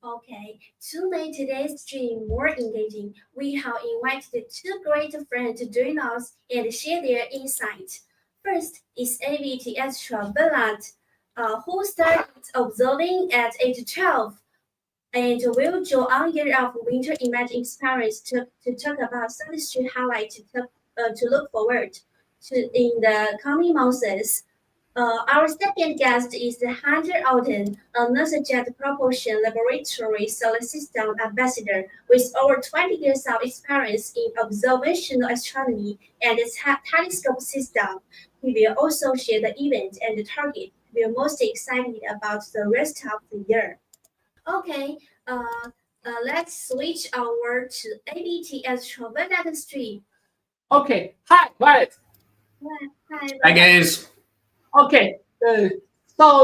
Okay, to make today's stream more engaging, we have invited two great friends to join us and share their insight. First is AVT-Astro Ballad, who started observing at age 12 and will join our year of winter imaging experience to talk about some street highlights to look forward to in the coming months. Our second guest is Hunter Alton, a NASA Jet Propulsion Laboratory Solar System ambassador with over 20 years of experience in observational astronomy and telescope system. He will also share the event and the target we're most excited about the rest of the year. Okay, let's switch over to ABT Astro Violet Stream. Okay, hi, Violet. Hi guys. Okay, so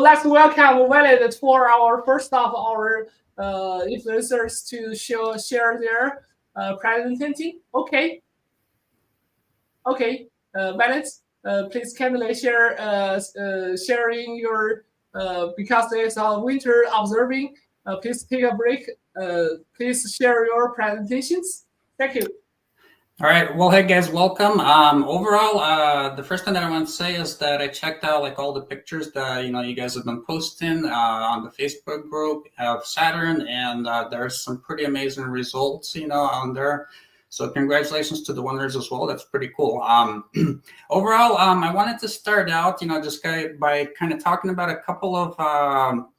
let's welcome Violet for our first of our influencers to share their presentation. Okay, Violet, please kindly share sharing your because it's winter observing. Please take a break. Please share your presentations. Thank you. All right. Well, hey guys, welcome. Overall, the first thing that I want to say is that I checked out like all the pictures that you guys have been posting on the Facebook group of Saturn, and there's some pretty amazing results on there. So congratulations to the winners as well. That's pretty cool. Overall, I wanted to start out just by kind of talking about a couple of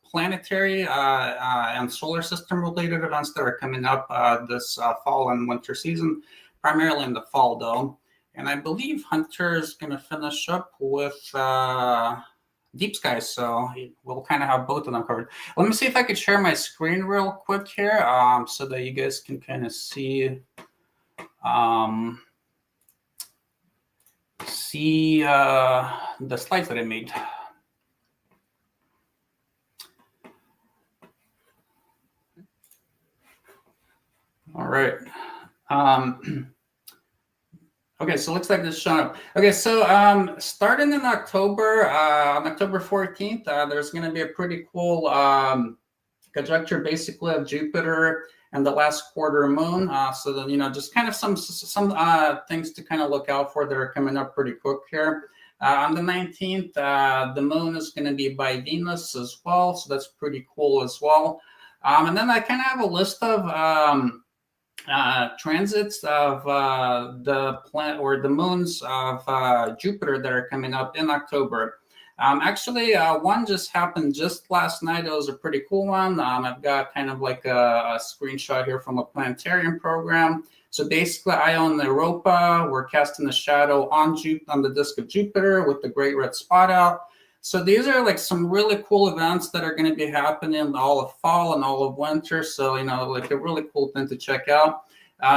planetary and solar system related events that are coming up this fall and winter season. Primarily in the fall, though. And I believe Hunter is going to finish up with Deep Sky, so we'll kind of have both of them covered. Let me see if I could share my screen real quick here so that you guys can kind of see the slides that I made. All right. Okay, so it looks like this is showing up. Okay, so starting in October, on October 14th, there's going to be a pretty cool conjecture, basically, of Jupiter and the last quarter moon. So then, just kind of some things to kind of look out for that are coming up pretty quick here. On the 19th, the moon is going to be by Venus as well, so that's pretty cool as well. And then I kind of have a list of transits of the planet or the moons of Jupiter that are coming up in October. Actually, one just happened just last night. It was a pretty cool one. I've got kind of like a screenshot here from a planetarium program. So basically, Ion and Europa were casting a shadow on the disk of Jupiter with the great red spot out. So these are like some really cool events that are going to be happening all of fall and all of winter. So, like a really cool thing to check out.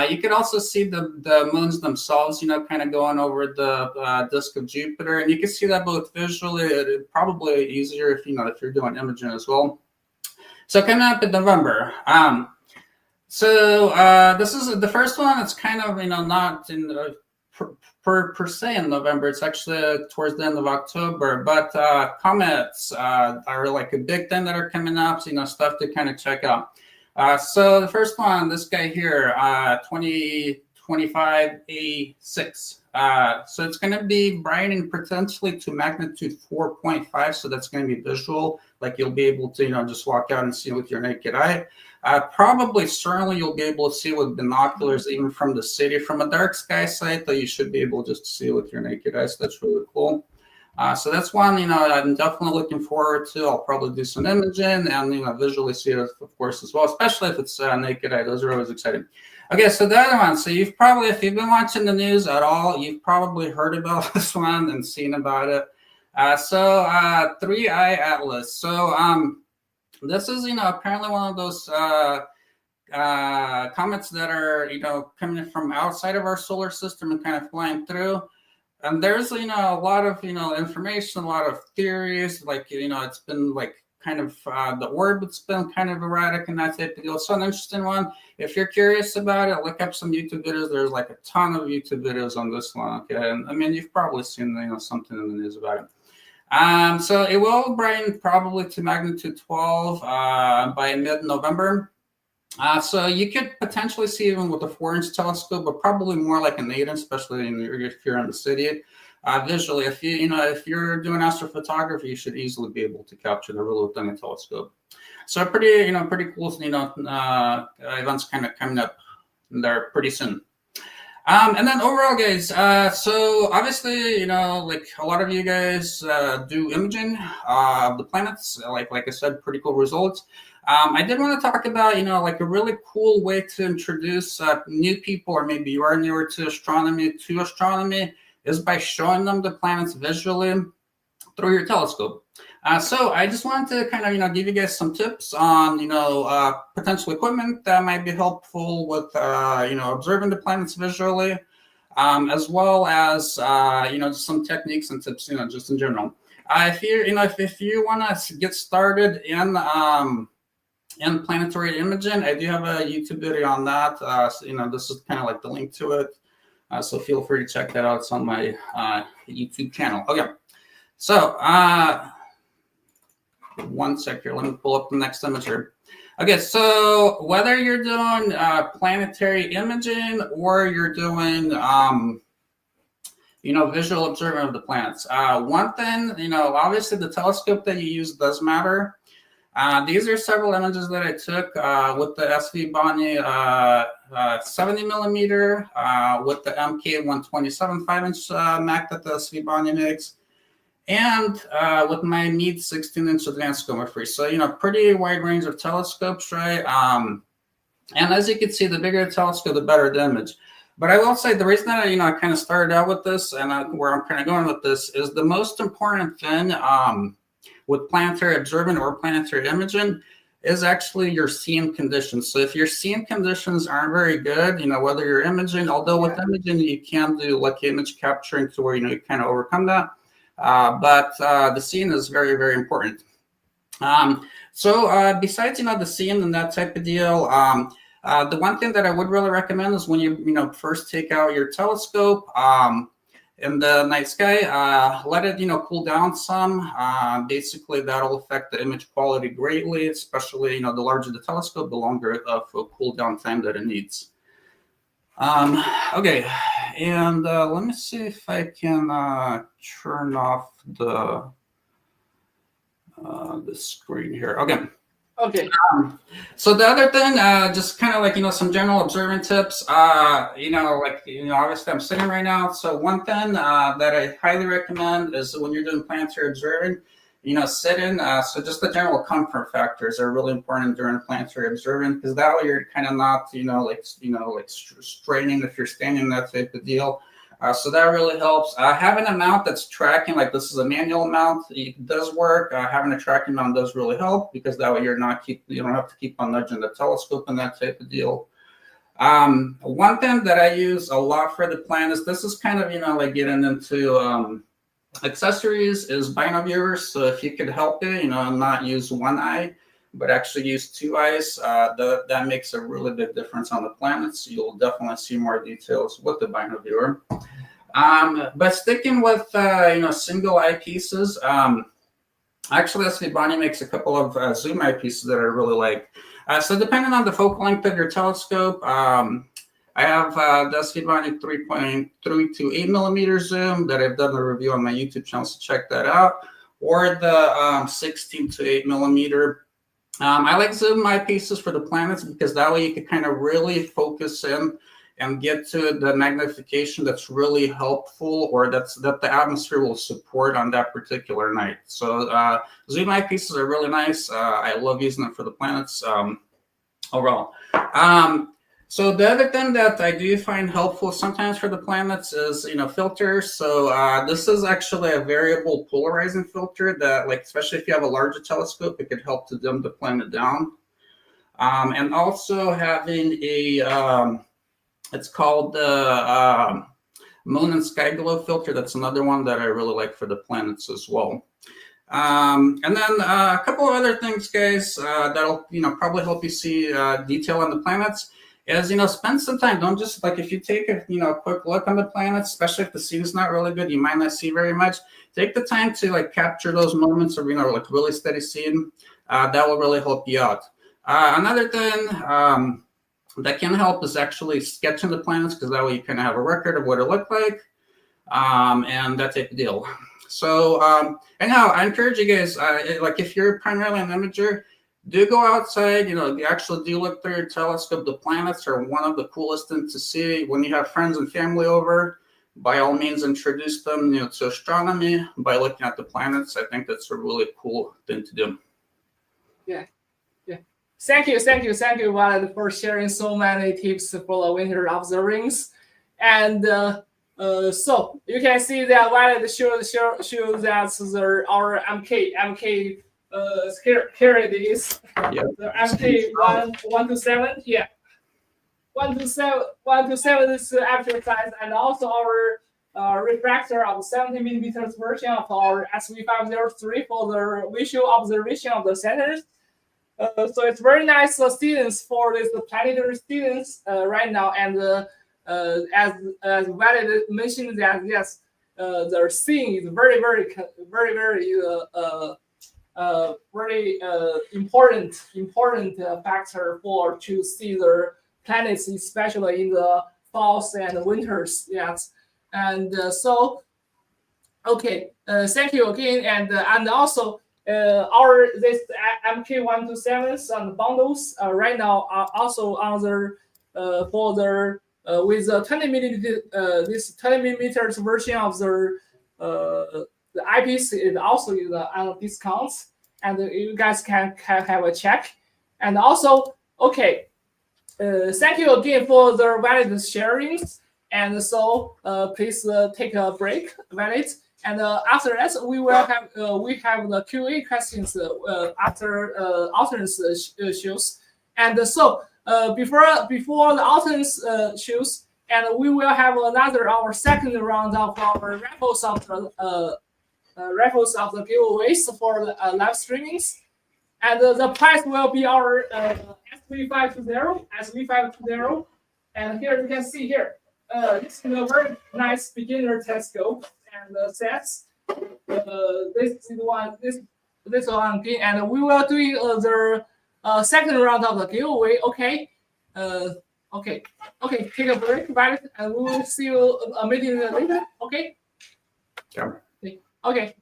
You could also see the moons themselves, kind of going over the disk of Jupiter. And you can see that both visually, it's probably easier if you're doing imaging as well. So coming up in November. So this is the first one. It's kind of, not in per se in November. It's actually towards the end of October, but comets are like a big thing that are coming up, so stuff to kind of check out. So the first one, this guy here, 2025 A6. So it's going to be bright and potentially to magnitude 4.5, so that's going to be visual, like you'll be able to just walk out and see with your naked eye. Certainly you'll be able to see with binoculars, even from the city, from a dark sky site, that you should be able just to see with your naked eye. So that's really cool. So that's one, I'm definitely looking forward to. I'll probably do some imaging and, visually see it, of course, as well, especially if it's naked eye. Those are always exciting. Okay, so the other one. So if you've been watching the news at all, you've probably heard about this one and seen about it. So 3I Atlas. So this is, apparently one of those comets that are, coming from outside of our solar system and kind of flying through. And there's, a lot of, information, a lot of theories, like, it's been like kind of, the orbit's been kind of erratic and that type of deal. So an interesting one. If you're curious about it, look up some YouTube videos. There's like a ton of YouTube videos on this one. Okay. And I mean, you've probably seen, something in the news about it. So it will brighten probably to magnitude 12 by mid-November. So you could potentially see even with a 4-inch telescope, but probably more like an 8-inch, especially if you're in the city. Visually, if if you're doing astrophotography, you should easily be able to capture the really thin telescope. So pretty cool, events kind of coming up there pretty soon. And then overall, guys, so obviously, like a lot of you guys do imaging of the planets. Like I said, pretty cool results. I did want to talk about, like a really cool way to introduce new people, or maybe you are newer to astronomy, is by showing them the planets visually through your telescope. So I just wanted to kind of, give you guys some tips on, potential equipment that might be helpful with, observing the planets visually, as well as, some techniques and tips, just in general. If you want to get started in planetary imaging, I do have a YouTube video on that. This is kind of like the link to it. So feel free to check that out. It's on my YouTube channel. Okay. So, one sec here. Let me pull up the next image here. Okay, so whether you're doing planetary imaging or you're doing, visual observing of the planets, one thing, obviously the telescope that you use does matter. These are several images that I took with the Svbony 70 millimeter, with the MK127 5-inch Mac that the Svbony makes, and with my Meade 16-inch advanced scope-free. So, pretty wide range of telescopes, right? And as you can see, the bigger the telescope, the better the image. But I will say the reason that I kind of started out with this, and where I'm kind of going with this, is the most important thing with planetary observing or planetary imaging is actually your seeing conditions. So if your seeing conditions aren't very good, whether you're imaging, although with imaging you can do like image capturing to where you kind of overcome that. But the seeing is very, very important. So besides, the seeing and that type of deal, the one thing that I would really recommend is when you, first take out your telescope in the night sky, let it, cool down some. Basically, that'll affect the image quality greatly, especially, the larger the telescope, the longer of a cool down time that it needs. Okay, and let me see if I can turn off the screen here. Okay. Okay. So the other thing, just kind of like, some general observing tips, obviously I'm sitting right now. So one thing that I highly recommend is when you're doing planetary observing, sitting. So just the general comfort factors are really important during planetary observing, because that way you're kind of not, straining if you're standing, that type of deal. So that really helps. Having a mount that's tracking, like this is a manual mount, it does work. Having a tracking mount does really help, because that way you don't have to keep on nudging the telescope and that type of deal. One thing that I use a lot for the planets, this is kind of, like getting into accessories, is binoviewers. So if you could help it, not use one eye, but actually use two eyes, that makes a really big difference on the planets. You'll definitely see more details with the binoviewer. But sticking with single eyepieces, actually Svbony makes a couple of zoom eyepieces that I really like. So depending on the focal length of your telescope, I have the Svbony 3.3 to 8 millimeter zoom that I've done a review on my YouTube channel, so check that out, or the 16 to 8 millimeter. I like zoom eyepieces for the planets, because that way you can kind of really focus in and get to the magnification that's really helpful, or that the atmosphere will support on that particular night. So zoom eyepieces are really nice. I love using them for the planets overall. So the other thing that I do find helpful sometimes for the planets is, filters. So this is actually a variable polarizing filter that, like, especially if you have a larger telescope, it could help to dim the planet down. And also having a, it's called the Moon and Sky Glow filter. That's another one that I really like for the planets as well. And then a couple of other things, guys, that'll, probably help you see detail on the planets. Is, spend some time. Don't just, like, if you take a, quick look on the planets, especially if the scene is not really good, you might not see very much. Take the time to, like, capture those moments of, like, really steady scene. That will really help you out. Another thing that can help is actually sketching the planets, because that way you kind of have a record of what it looked like, and that type of deal. So anyhow, I encourage you guys, like if you're primarily an imager, do go outside. You actually do look through your telescope. The planets are one of the coolest things to see. When you have friends and family over, by all means, introduce them, to astronomy by looking at the planets. I think that's a really cool thing to do. Yeah. Thank you, Violet, for sharing so many tips for the winter observings. And so you can see that Violet shows that our MK here it is. Yeah. The MK 127. Yeah. 127 is the actual size, and also our refractor of 70 millimeters version of our SV503 for the visual observation of the centers. So it's very nice students for this planetary students right now, and as Violet mentioned that yes, the seeing is very important factor for to see the planets, especially in the falls and winters. Yes, and so okay, thank you again, and also our this MK127s and bundles right now are also on the for the with the 20 millimeter this 20 millimeters version of the eyepiece is also on discounts, and you guys can have a check. And also, okay, thank you again for the valid sharings. And so please take a break, valid. And after that, we have the QA questions after alternate shows. And so before the alternate shows, and we will have our second round of our raffles of the giveaways for the live streamings. And the prize will be our SV520. And here you can see here, this is a very nice beginner telescope and sets. This one again, and we will do the second round of the giveaway. Okay, okay, take a break, right? And we will see you a minute later. Okay. Sure. Okay.